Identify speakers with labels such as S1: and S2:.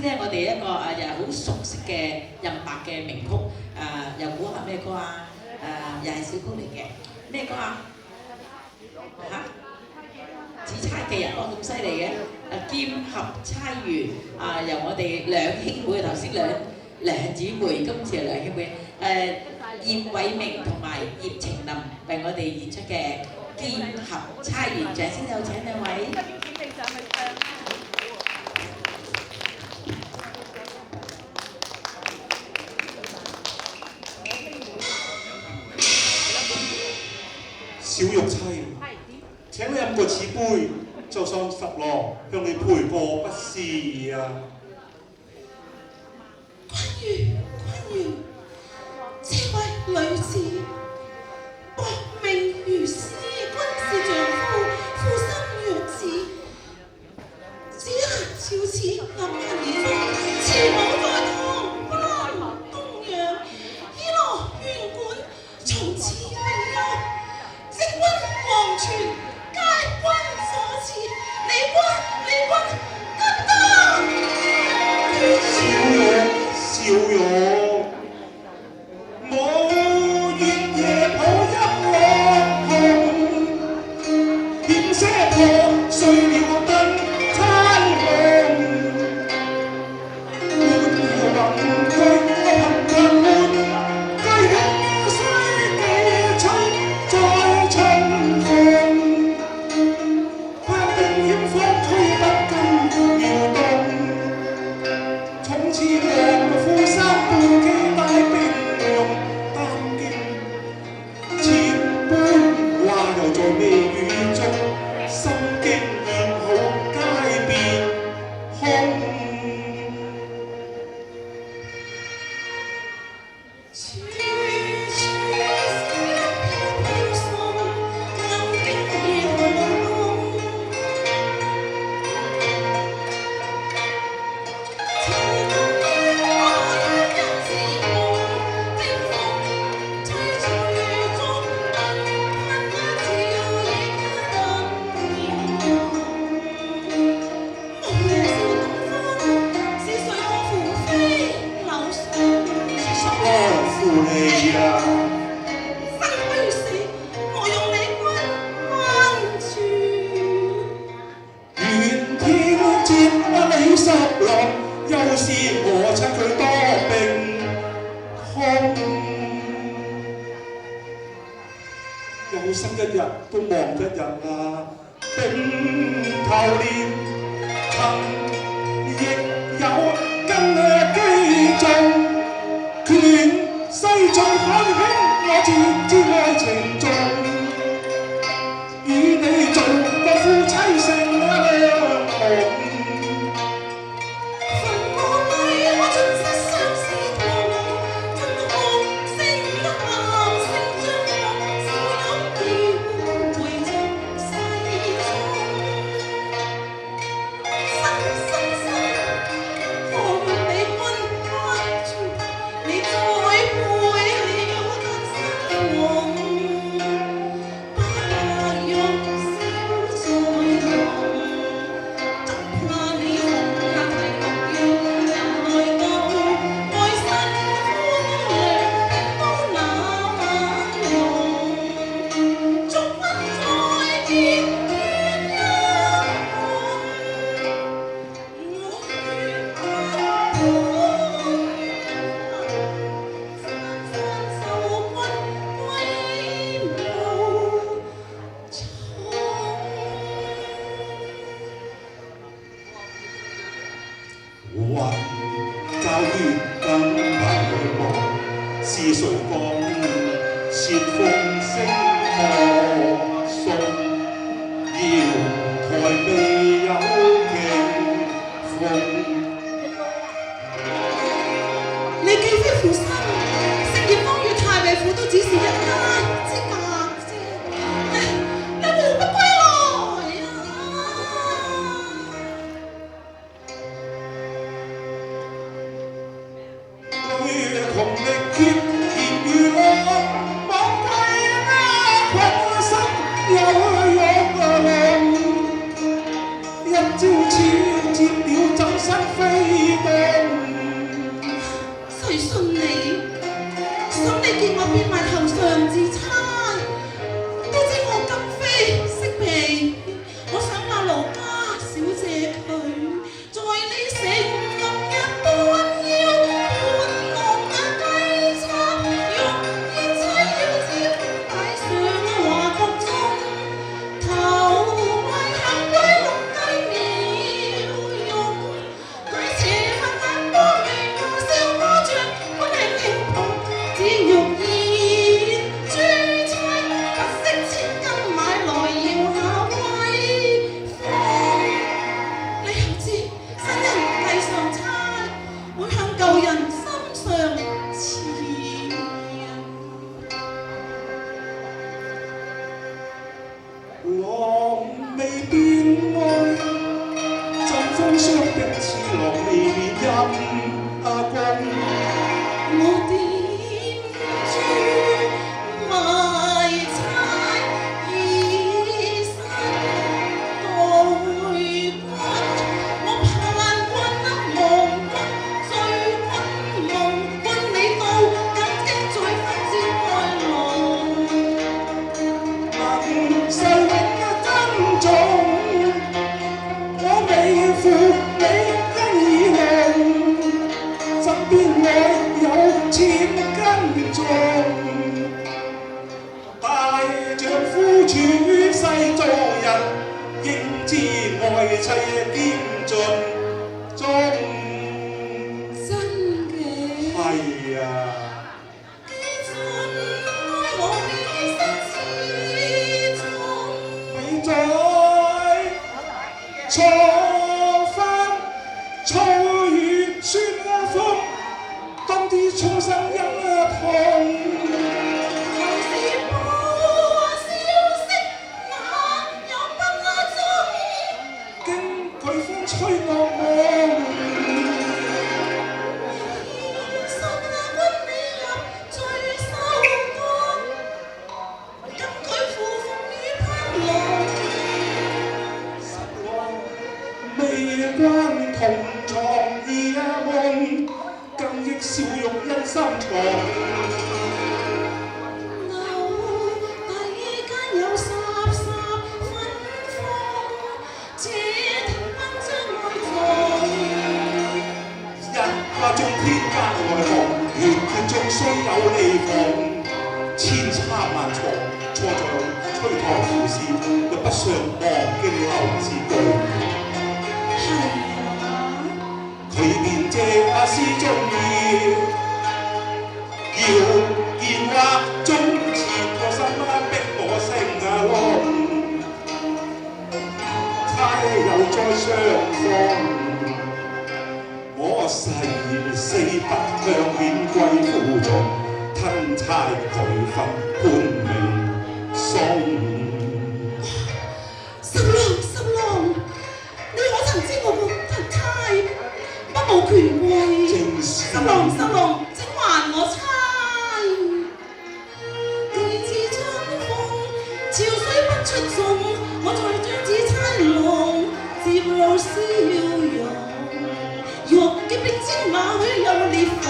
S1: 咧，我哋一個又係好熟悉嘅任白嘅名曲，又估下咩歌啊？又係小曲嚟嘅，咩歌啊？嚇？紫釵記人講咁犀利嘅，劍合釵圓由我哋兩兄妹，頭先兩姊妹，今次係兩兄妹，葉偉明同埋葉晴琳為我哋演出嘅劍合釵圓，掌聲有請兩位。
S2: 小玉妻，請你飲過此杯，就算十郎向你賠過不是啊！
S3: 君如，這位女子薄命如斯，君是丈夫，負心若子，只能照此飲下而終，慈母在堂，不能供養，以羅願管，從此永休。職君皇權，皆君所賜，離君
S2: 小玉，我願夜抱一樂紅，險些破碎了燈餐夢，滿雲居行人們，計輕衰幾春在春風，怕定險方推不跟搖動，從此讓富山半機帶冰用擔肩，千般話又在微語中，心經現好皆變空。又是我親佢多病空，有生一日都忘一日啦。並頭連曾亦有跟機中，決世盡看輕我自知愛情重，與你做個夫妻成兩夢。雲罩月更迷夢，是誰講切風聲歌頌？瑤台未有勁風。
S3: 你既非負心，成葉方與太尉府都只是一家之隔啫，你無不歸來啊！
S2: 窮力竭言如浪，忘歸那群生有勇。一朝此接了怎身飛動。
S3: 舊人心上刺。
S2: 浪未變愛，陣風霜的刺浪未變陰公。
S3: 我點珠埋猜以身待君，我盼君忘君醉君夢君你到，緊驚再分接愛濃。
S2: 能受永珍重，我未負你恩義濃，身邊我有千斤重。大丈夫處世做人，應知愛妻兼盡忠。
S3: 真嘅
S2: 係啊。
S3: 幾盡愛我你身始終。
S2: 未再錯翻錯與酸風，當啲衷心一痛。
S3: 又是破消息，哪有不中？
S2: 經佢風吹惡夢，
S3: 信君你入最收歌，跟佢負風雨攀浪。
S2: 未關同床異夢，更益笑容因心藏。
S3: 樓底間有霎霎芬芳，這停奔將愛葬。
S2: 日花中天間愛夢，血血中雖有離逢。千差萬錯，錯在吹托扶士，卻不想忘經後之句。
S3: 係啊，
S2: 佢便借詩中要言話中切個心逼我聲浪，猜有再相逢。我誓死不向免歸負重，吞差佢分潘美松。
S3: 十郎，你可曾知我個太不無權位？
S2: 正是
S3: 十郎，請還我差。既自春風，潮水不出眾，我在將子差龍，接路消融。玉嘅冰晶馬裏有裂縫。